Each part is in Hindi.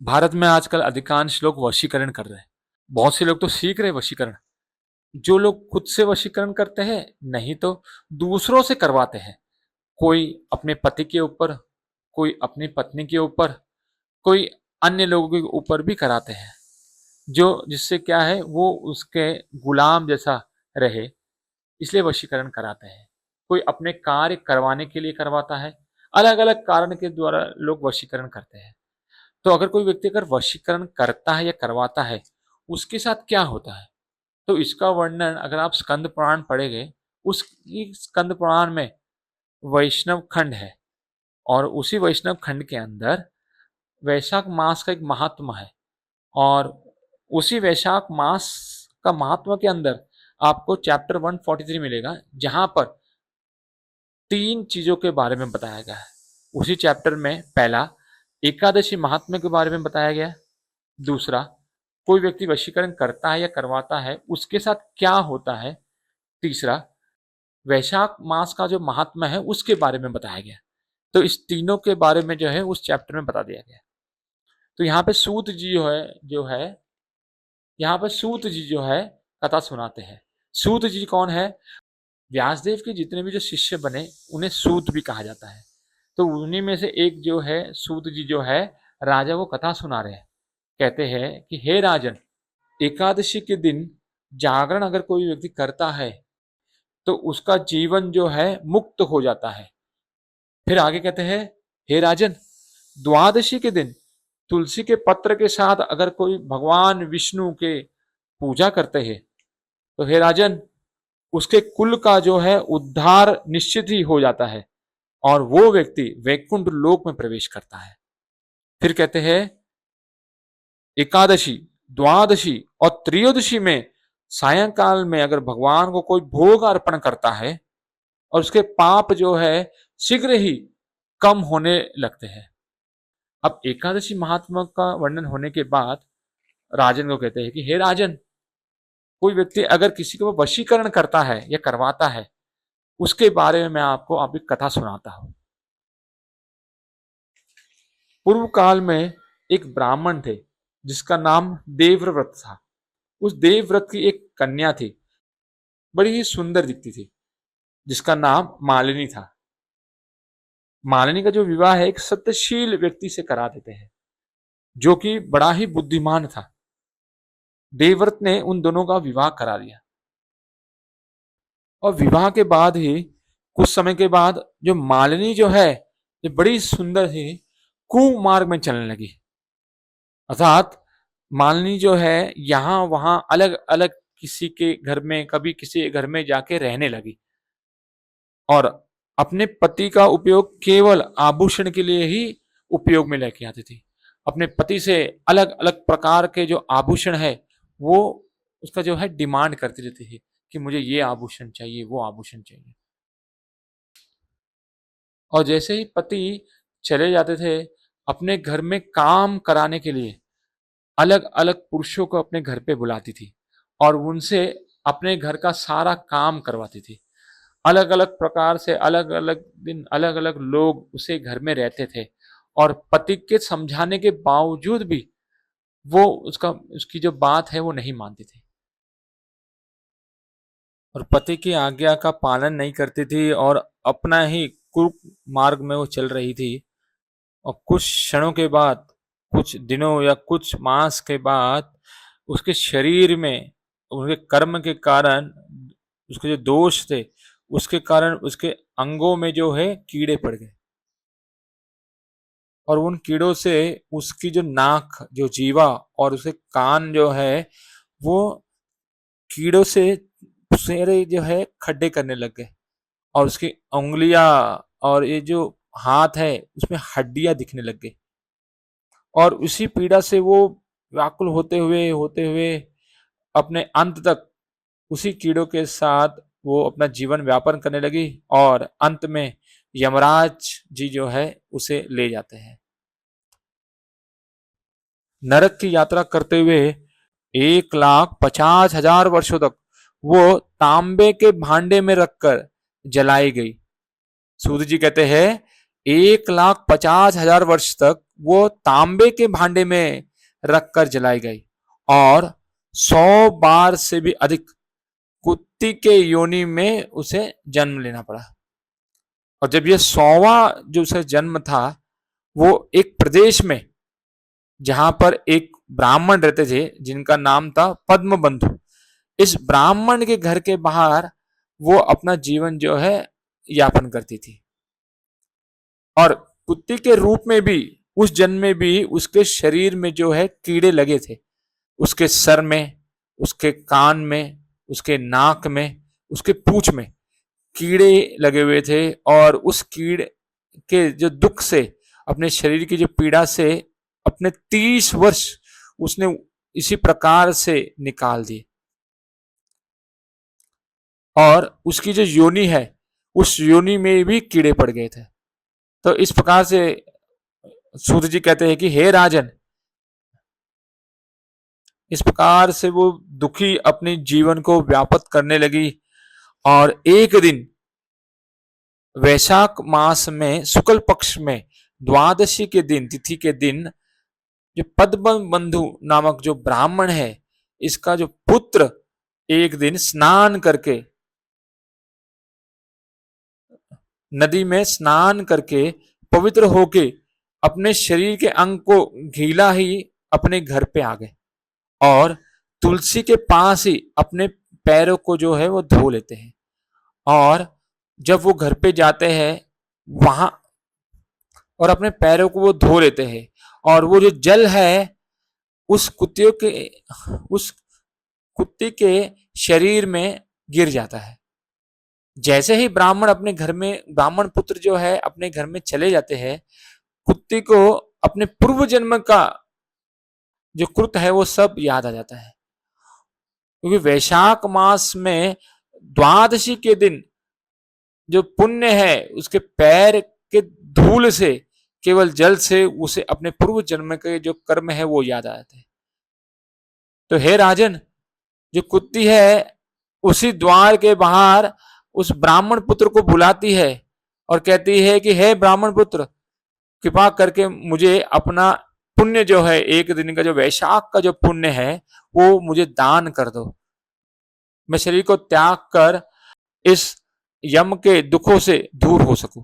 भारत में आजकल अधिकांश लोग वशीकरण कर रहे हैं। बहुत से लोग तो सीख रहे हैं वशीकरण। जो लोग खुद से वशीकरण करते हैं, नहीं तो दूसरों से करवाते हैं। कोई अपने पति के ऊपर, कोई अपनी पत्नी के ऊपर, कोई अन्य लोगों के ऊपर भी कराते हैं। जो जिससे क्या है, वो उसके गुलाम जैसा रहे, इसलिए वशीकरण कराते हैं। कोई अपने कार्य करवाने के लिए करवाता है। अलग अलग कारण के द्वारा लोग वशीकरण करते हैं। तो अगर कोई व्यक्ति अगर वशीकरण करता है या करवाता है, उसके साथ क्या होता है, तो इसका वर्णन अगर आप स्कंद पुराण पढ़ेंगे, उस स्कंद पुराण में वैष्णव खंड है। और उसी वैष्णव खंड के अंदर वैशाख मास का एक महात्मा है। और उसी वैशाख मास का महात्मा के अंदर आपको चैप्टर 143 मिलेगा, जहां पर 3 चीजों के बारे में बताया गया है। उसी चैप्टर में पहला एकादशी महात्म्य के बारे में बताया गया है। दूसरा, कोई व्यक्ति वशीकरण करता है या करवाता है, उसके साथ क्या होता है। तीसरा, वैशाख मास का जो महात्मा है उसके बारे में बताया गया। तो इस तीनों के बारे में जो है उस चैप्टर में बता दिया गया। तो यहाँ पे सूत जी जो है यहाँ पे सूत जी जो है कथा सुनाते हैं। सूत जी कौन है? व्यासदेव के जितने भी जो शिष्य बने, उन्हें सूत भी कहा जाता है। तो उन्हीं में से एक जो है सूत जी जो है, राजा को कथा सुना रहे हैं। कहते हैं कि हे राजन, एकादशी के दिन जागरण अगर कोई व्यक्ति करता है तो उसका जीवन जो है मुक्त हो जाता है। फिर आगे कहते हैं, हे राजन, द्वादशी के दिन तुलसी के पत्र के साथ अगर कोई भगवान विष्णु के पूजा करते हैं, तो हे राजन, उसके कुल का जो है उद्धार निश्चित ही हो जाता है और वो व्यक्ति वैकुंठ लोक में प्रवेश करता है। फिर कहते हैं, एकादशी, द्वादशी और त्रयोदशी में सायंकाल में अगर भगवान को कोई भोग अर्पण करता है और उसके पाप जो है शीघ्र ही कम होने लगते हैं। अब एकादशी महात्मा का वर्णन होने के बाद राजन को कहते हैं कि हे राजन, कोई व्यक्ति अगर किसी को वशीकरण करता है या करवाता है, उसके बारे में मैं आपको अभी कथा सुनाता हूं। पूर्व काल में एक ब्राह्मण थे जिसका नाम देवव्रत था। उस देवव्रत की एक कन्या थी, बड़ी ही सुंदर दिखती थी, जिसका नाम मालिनी था। मालिनी का जो विवाह है एक सत्यशील व्यक्ति से करा देते हैं, जो कि बड़ा ही बुद्धिमान था। देवव्रत ने उन दोनों का विवाह करा दिया। और विवाह के बाद ही कुछ समय के बाद जो मालिनी जो है, ये बड़ी सुंदर थी, कुमार्ग में चलने लगी। अर्थात मालिनी जो है यहाँ वहां अलग अलग किसी के घर में, कभी किसी के घर में जाके रहने लगी और अपने पति का उपयोग केवल आभूषण के लिए ही उपयोग में लेके आती थी। अपने पति से अलग अलग प्रकार के जो आभूषण है वो उसका जो है डिमांड करती रहती थी कि मुझे ये आभूषण चाहिए, वो आभूषण चाहिए। और जैसे ही पति चले जाते थे, अपने घर में काम कराने के लिए अलग अलग पुरुषों को अपने घर पे बुलाती थी और उनसे अपने घर का सारा काम करवाती थी। अलग अलग प्रकार से अलग अलग दिन अलग अलग लोग उसे घर में रहते थे और पति के समझाने के बावजूद भी वो उसकी जो बात है वो नहीं मानती थी और पति की आज्ञा का पालन नहीं करती थी और अपना ही कुमार्ग में वो चल रही थी। और कुछ क्षणों के बाद, कुछ दिनों या कुछ मास के बाद, उसके शरीर में उनके कर्म के कारण, उसके जो दोष थे उसके कारण उसके अंगों में जो है कीड़े पड़ गए। और उन कीड़ों से उसकी जो नाक, जो जीवा और उसके कान जो है वो कीड़ों से सेरे जो है खड्डे करने लग गए। और उसकी उंगलियां और ये जो हाथ है उसमें हड्डियां दिखने लग गई। और उसी पीड़ा से वो व्याकुल होते हुए अपने अंत तक उसी कीड़ों के साथ वो अपना जीवन व्यापन करने लगी और अंत में यमराज जी जो है उसे ले जाते हैं। नरक की यात्रा करते हुए 1,50,000 वर्षों तक वो तांबे के भांडे में रखकर जलाई गई। सूत जी कहते हैं 1,50,000 वर्ष तक वो तांबे के भांडे में रखकर जलाई गई और 100 बार से भी अधिक कुत्ती के योनि में उसे जन्म लेना पड़ा। और जब ये 100वां जो उसे जन्म था, वो एक प्रदेश में, जहां पर एक ब्राह्मण रहते थे जिनका नाम था पद्म बंधु, इस ब्राह्मण के घर के बाहर वो अपना जीवन जो है यापन करती थी। और कुत्ती के रूप में भी उस जन्म में भी उसके शरीर में जो है कीड़े लगे थे, उसके सर में, उसके कान में, उसके नाक में, उसके पूंछ में कीड़े लगे हुए थे। और उस कीड़े के जो दुख से, अपने शरीर की जो पीड़ा से अपने 30 वर्ष उसने इसी प्रकार से निकाल दिए। और उसकी जो योनि है, उस योनि में भी कीड़े पड़ गए थे। तो इस प्रकार से सूत जी कहते हैं कि हे राजन, इस प्रकार से वो दुखी अपने जीवन को व्यापत करने लगी। और एक दिन वैशाख मास में शुक्ल पक्ष में द्वादशी के दिन, तिथि के दिन, जो पद्म बंधु नामक जो ब्राह्मण है, इसका जो पुत्र एक दिन स्नान करके, नदी में स्नान करके पवित्र होके अपने शरीर के अंग को गीला ही अपने घर पे आ गए और तुलसी के पास ही अपने पैरों को जो है वो धो लेते हैं। और जब वो घर पे जाते हैं वहां, और अपने पैरों को वो धो लेते हैं, और वो जो जल है उस उस कुत्ते के शरीर में गिर जाता है। जैसे ही ब्राह्मण अपने घर में, ब्राह्मण पुत्र जो है अपने घर में चले जाते हैं, कुत्ते को अपने पूर्व जन्म का जो कृत है वो सब याद आ जाता है। क्योंकि वैशाख मास में द्वादशी के दिन जो पुण्य है, उसके पैर के धूल से, केवल जल से उसे अपने पूर्व जन्म के जो कर्म है वो याद आ जाते हैं। तो हे राजन, जो कुत्ती है उसी द्वार के बाहर उस ब्राह्मण पुत्र को बुलाती है और कहती है कि हे ब्राह्मण पुत्र, कृपा करके मुझे अपना पुण्य जो है, एक दिन का जो वैशाख का जो पुण्य है वो मुझे दान कर दो। मैं शरीर को त्याग कर इस यम के दुखों से दूर हो सकूं।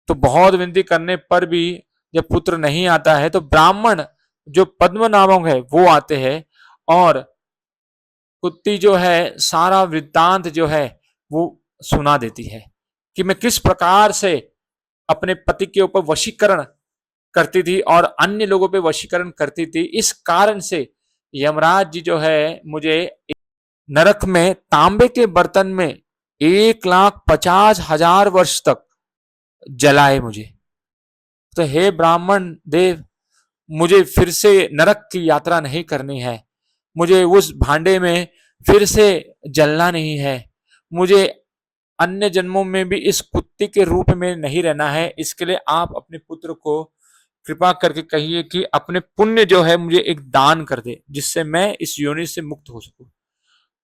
तो बहुत विनती करने पर भी जब पुत्र नहीं आता है, तो ब्राह्मण जो पद्म नामक है वो आते हैं और कुत्ती जो है सारा वृत्तांत जो है वो सुना देती है कि मैं किस प्रकार से अपने पति के ऊपर वशीकरण करती थी और अन्य लोगों पे वशीकरण करती थी। इस कारण से यमराज जी जो है मुझे नरक में तांबे के बर्तन में 1,50,000 वर्ष तक जलाए मुझे। तो हे ब्राह्मण देव, मुझे फिर से नरक की यात्रा नहीं करनी है, मुझे उस भांडे में फिर से जलना नहीं है, मुझे अन्य जन्मों में भी इस कुत्ते के रूप में नहीं रहना है। इसके लिए आप अपने पुत्र को कृपा करके कहिए कि अपने पुण्य जो है मुझे एक दान कर दे, जिससे मैं इस योनि से मुक्त हो सकूं।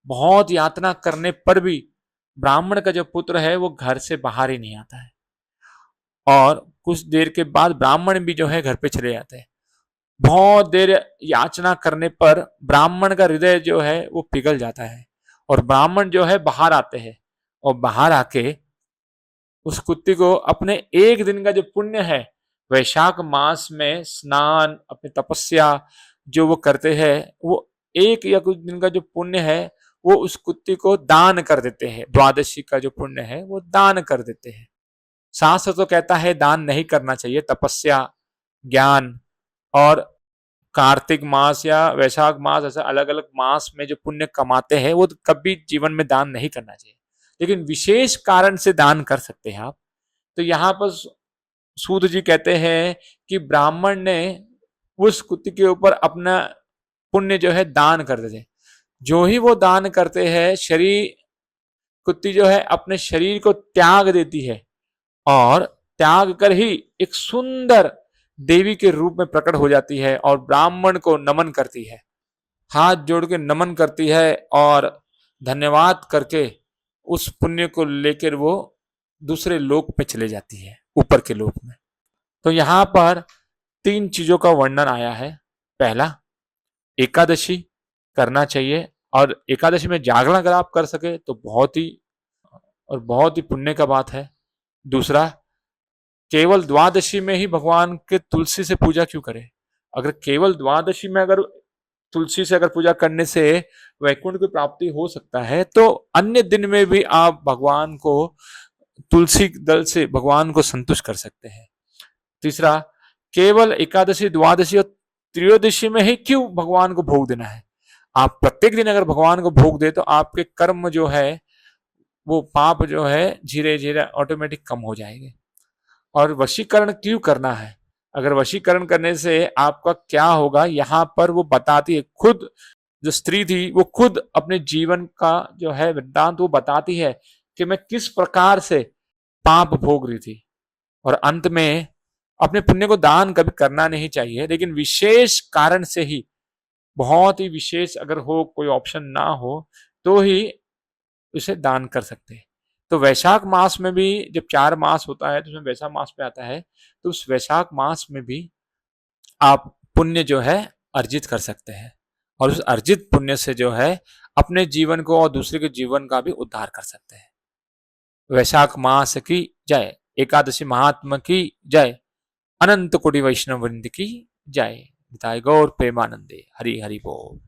बहुत यातना करने पर भी ब्राह्मण का जो पुत्र है वो घर से बाहर ही नहीं आता है। और कुछ देर के बाद ब्राह्मण भी जो है घर पे चले जाते हैं। बहुत देर याचना करने पर ब्राह्मण का हृदय जो है वो पिघल जाता है और ब्राह्मण जो है बाहर आते हैं और बाहर आके उस कुत्ते को अपने एक दिन का जो पुण्य है, वैशाख मास में स्नान, अपनी तपस्या जो वो करते हैं, वो एक या कुछ दिन का जो पुण्य है वो उस कुत्ते को दान कर देते हैं। द्वादशी का जो पुण्य है वो दान कर देते हैं। शास्त्र तो कहता है दान नहीं करना चाहिए। तपस्या, ज्ञान और कार्तिक मास या वैशाख मास, ऐसा अलग अलग मास में जो पुण्य कमाते हैं वो कभी जीवन में दान नहीं करना चाहिए, लेकिन विशेष कारण से दान कर सकते हैं आप। तो यहाँ पर सूत जी कहते हैं कि ब्राह्मण ने उस कुत्ते के ऊपर अपना पुण्य जो है दान कर देते। जो ही वो दान करते हैं, शरीर, कुत्ती जो है अपने शरीर को त्याग देती है और त्याग कर ही एक सुंदर देवी के रूप में प्रकट हो जाती है और ब्राह्मण को नमन करती है, हाथ जोड़ के नमन करती है और धन्यवाद करके उस पुण्य को लेकर वो दूसरे लोक में चले जाती है, ऊपर के लोक में। तो यहाँ पर 3 चीजों का वर्णन आया है। पहला, एकादशी करना चाहिए, और एकादशी में जागरण अगर आप कर सके तो बहुत ही पुण्य का बात है। दूसरा, केवल द्वादशी में ही भगवान के तुलसी से पूजा क्यों करें? अगर केवल द्वादशी में अगर तुलसी से अगर पूजा करने से वैकुंठ की प्राप्ति हो सकता है, तो अन्य दिन में भी आप भगवान को तुलसी दल से भगवान को संतुष्ट कर सकते हैं। तीसरा, केवल एकादशी, द्वादशी और त्रयोदशी में ही क्यों भगवान को भोग देना है? आप प्रत्येक दिन अगर भगवान को भोग दे तो आपके कर्म जो है, वो पाप जो है धीरे धीरे ऑटोमेटिक कम हो जाएंगे। और वशीकरण क्यों करना है? अगर वशीकरण करने से आपका क्या होगा, यहाँ पर वो बताती है खुद। जो स्त्री थी वो खुद अपने जीवन का जो है वृत्तांत वो बताती है कि मैं किस प्रकार से पाप भोग रही थी, और अंत में अपने पुण्य को दान कभी करना नहीं चाहिए, लेकिन विशेष कारण से ही, बहुत ही विशेष अगर हो, कोई ऑप्शन ना हो तो ही उसे दान कर सकते हैं। तो वैशाख मास में भी जब 4 मास होता है तो उसमें वैशाख मास पे आता है, तो उस वैशाख मास में भी आप पुण्य जो है अर्जित कर सकते हैं, और उस अर्जित पुण्य से जो है अपने जीवन को और दूसरे के जीवन का भी उद्धार कर सकते हैं। वैशाख मास की जय। एकादशी महात्मा की जय। अनंत कोटि वैष्णव वृंद की जय। निताय गौर प्रेमानंदे। हरि हरि बोल।